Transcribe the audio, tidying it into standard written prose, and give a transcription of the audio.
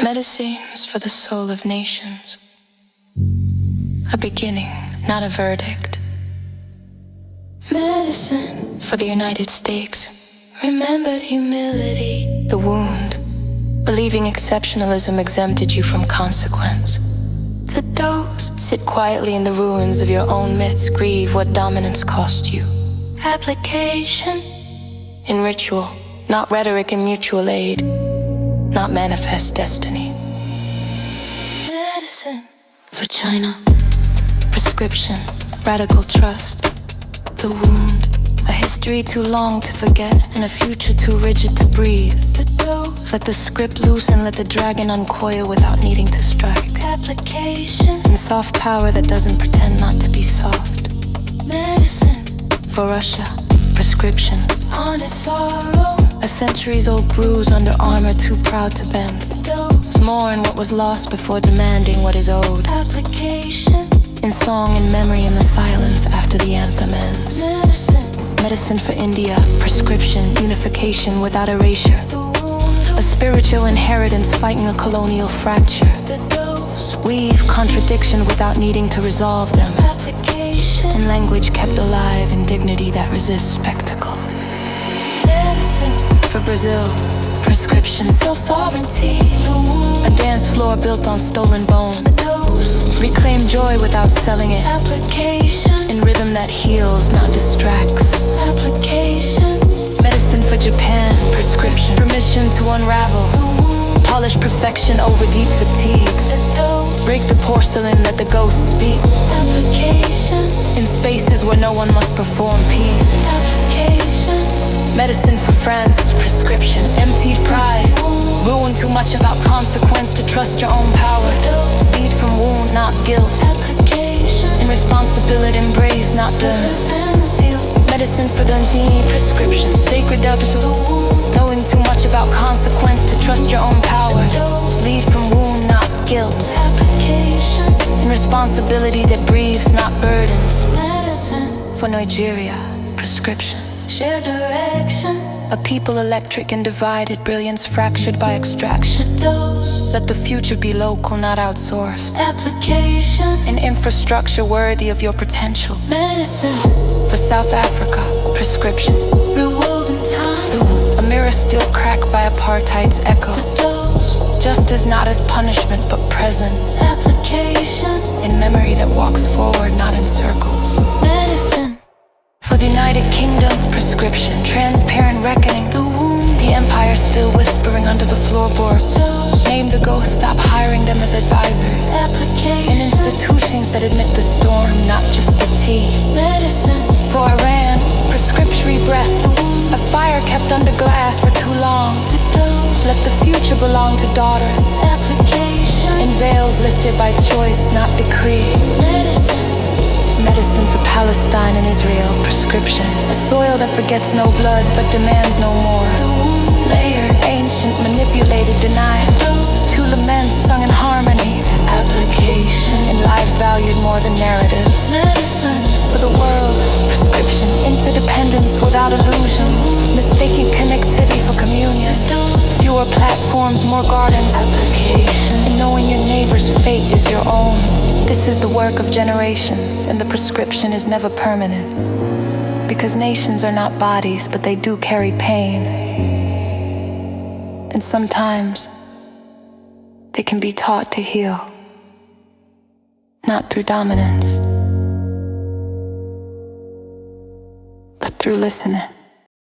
Medicines for the soul of nations. A beginning, not a verdict. Medicine for the United States. Remembered humility. The wound. Believing exceptionalism exempted you from consequence. The dose. Sit quietly in the ruins of your own myths. Grieve what dominance cost you. Application. In ritual, not rhetoric and mutual aid. Not manifest destiny. Medicine for China. Prescription, radical trust. The wound, a history too long to forget, and a future too rigid to breathe. The dose, let the script loose and let the dragon uncoil without needing to strike. Application, and soft power that doesn't pretend not to be soft. Medicine for Russia. Prescription, honest sorrow. A centuries-old bruise under armor too proud to bend. Dose, mourn what was lost before demanding what is owed. Application, in song and memory in the silence after the anthem ends. Medicine for India. Prescription, unification without erasure. A spiritual inheritance fighting a colonial fracture. Weave contradiction without needing to resolve them. In language kept alive in dignity that resists spectacle. Medicine for Brazil. Prescription, self-sovereignty. A dance floor built on stolen bone. Reclaim joy without selling it. Application, in rhythm that heals, not distracts. Application, medicine for Japan. Prescription, permission to unravel. Polish perfection over deep fatigue. Break the porcelain, let the ghosts speak. Application, in spaces where no one must perform peace. Application, medicine for France. Prescription, empty pride. Ruin too much about consequence to trust your own power. Lead from wound, not guilt. Application, in responsibility, embrace, not blame. Medicine for Dungeon. Prescription, sacred absolute. Knowing too much about consequence to trust your own power. Lead from wound, not guilt. Application, in responsibility that breathes, not burdens. Medicine for Nigeria. Prescription, share direction. A people electric and divided, brilliance fractured by extraction. Let the future be local, not outsourced. Application, an infrastructure worthy of your potential. Medicine for South Africa. Prescription, rewoven time. A mirror still cracked by apartheid's echo. Justice not as punishment but presence. Application, in memory that walks forward, not in circles. Medicine for the United Kingdom. Prescription, transparent reckoning. The empire still whispering under the floorboards. Name the ghosts, stop hiring them as advisors. Application, in institutions that admit the storm, not just the tea. Medicine for Iran. Prescriptory breath. A fire kept under glass for too long. Let the future belong to daughters. Application, in veils lifted by choice, not decree. Medicine for Palestine and Israel. Prescription, a soil that forgets no blood but demands no more. Layered, ancient, manipulated, denied. Two laments sung in harmony. Application, in lives valued more than narratives. Medicine for the world. Prescription, interdependence without illusion. Mistaking connectivity for communion. Fewer platforms, more gardens. Application, in knowing your neighbor's fate is your own. This is the work of generations, and the prescription is never permanent. Because nations are not bodies, but they do carry pain. And sometimes they can be taught to heal, not through dominance, but through listening.